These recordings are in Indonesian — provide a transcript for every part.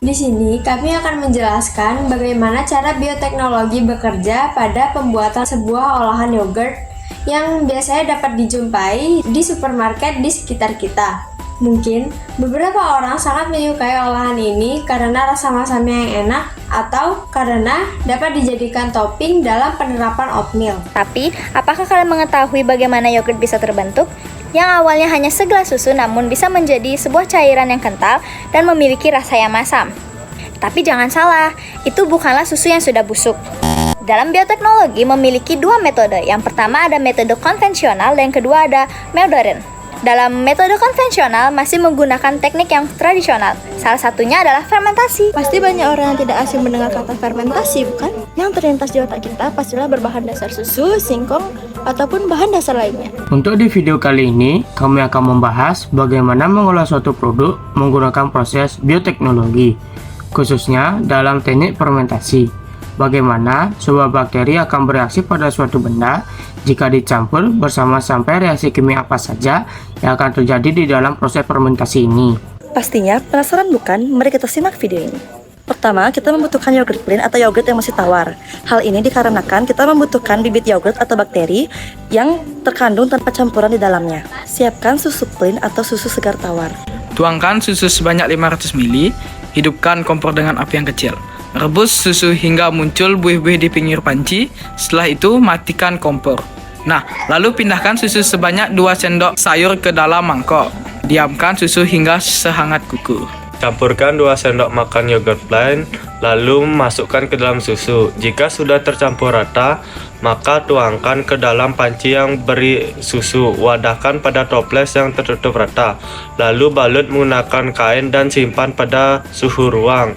Di sini kami akan menjelaskan bagaimana cara bioteknologi bekerja pada pembuatan sebuah olahan yogurt yang biasanya dapat dijumpai di supermarket di sekitar kita. Mungkin beberapa orang sangat menyukai olahan ini karena rasa masamnya yang enak atau karena dapat dijadikan topping dalam penerapan oatmeal. Tapi, apakah kalian mengetahui bagaimana yogurt bisa terbentuk? Yang awalnya hanya segelas susu namun bisa menjadi sebuah cairan yang kental dan memiliki rasa yang masam. Tapi jangan salah, itu bukanlah susu yang sudah busuk. Dalam bioteknologi memiliki dua metode. Yang pertama ada metode konvensional dan yang kedua ada modern. Dalam metode konvensional masih menggunakan teknik yang tradisional. Salah satunya adalah fermentasi. Pasti banyak orang yang tidak asing mendengar kata fermentasi, bukan? Yang terlintas di otak kita pastilah berbahan dasar susu, singkong, ataupun bahan dasar lainnya. Untuk di video kali ini, kami akan membahas bagaimana mengolah suatu produk menggunakan proses bioteknologi, khususnya dalam teknik fermentasi. Bagaimana sebuah bakteri akan bereaksi pada suatu benda jika dicampur bersama sampai reaksi kimia apa saja yang akan terjadi di dalam proses fermentasi ini. Pastinya penasaran bukan? Mari kita simak video ini. Pertama, kita membutuhkan yogurt plain atau yogurt yang masih tawar. Hal ini dikarenakan kita membutuhkan bibit yogurt atau bakteri yang terkandung tanpa campuran di dalamnya. Siapkan susu plain atau susu segar tawar. Tuangkan susu sebanyak 500 ml, hidupkan kompor dengan api yang kecil. Rebus susu hingga muncul buih-buih di pinggir panci, setelah itu matikan kompor. Nah, lalu pindahkan susu sebanyak 2 sendok sayur ke dalam mangkok. Diamkan susu hingga sehangat kuku. Campurkan 2 sendok makan yogurt plain, lalu masukkan ke dalam susu. Jika sudah tercampur rata, maka tuangkan ke dalam panci yang beri susu. Wadahkan pada toples yang tertutup rata, lalu balut menggunakan kain dan simpan pada suhu ruang.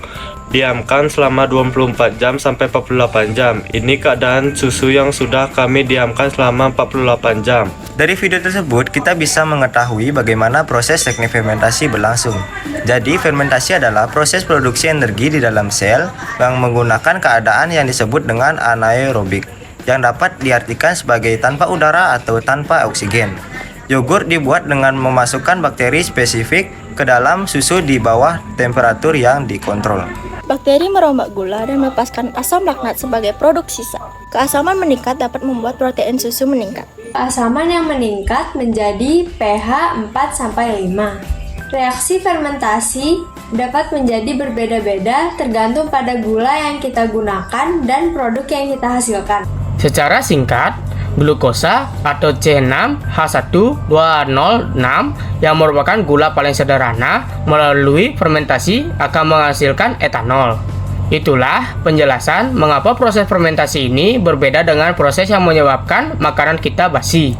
Diamkan selama 24 jam sampai 48 jam. Ini keadaan susu yang sudah kami diamkan selama 48 jam. Dari video tersebut, kita bisa mengetahui bagaimana proses teknik fermentasi berlangsung. Jadi, fermentasi adalah proses produksi energi di dalam sel yang menggunakan keadaan yang disebut dengan anaerobik, yang dapat diartikan sebagai tanpa udara atau tanpa oksigen. Yogurt dibuat dengan memasukkan bakteri spesifik ke dalam susu di bawah temperatur yang dikontrol. Bakteri merombak gula dan melepaskan asam laknat sebagai produk sisa. Keasaman meningkat dapat membuat protein susu meningkat. Keasaman yang meningkat menjadi pH 4-5. Reaksi fermentasi dapat menjadi berbeda-beda tergantung pada gula yang kita gunakan dan produk yang kita hasilkan. Secara singkat, glukosa atau C6H1206 yang merupakan gula paling sederhana melalui fermentasi akan menghasilkan etanol. Itulah penjelasan mengapa proses fermentasi ini berbeda dengan proses yang menyebabkan makanan kita basi.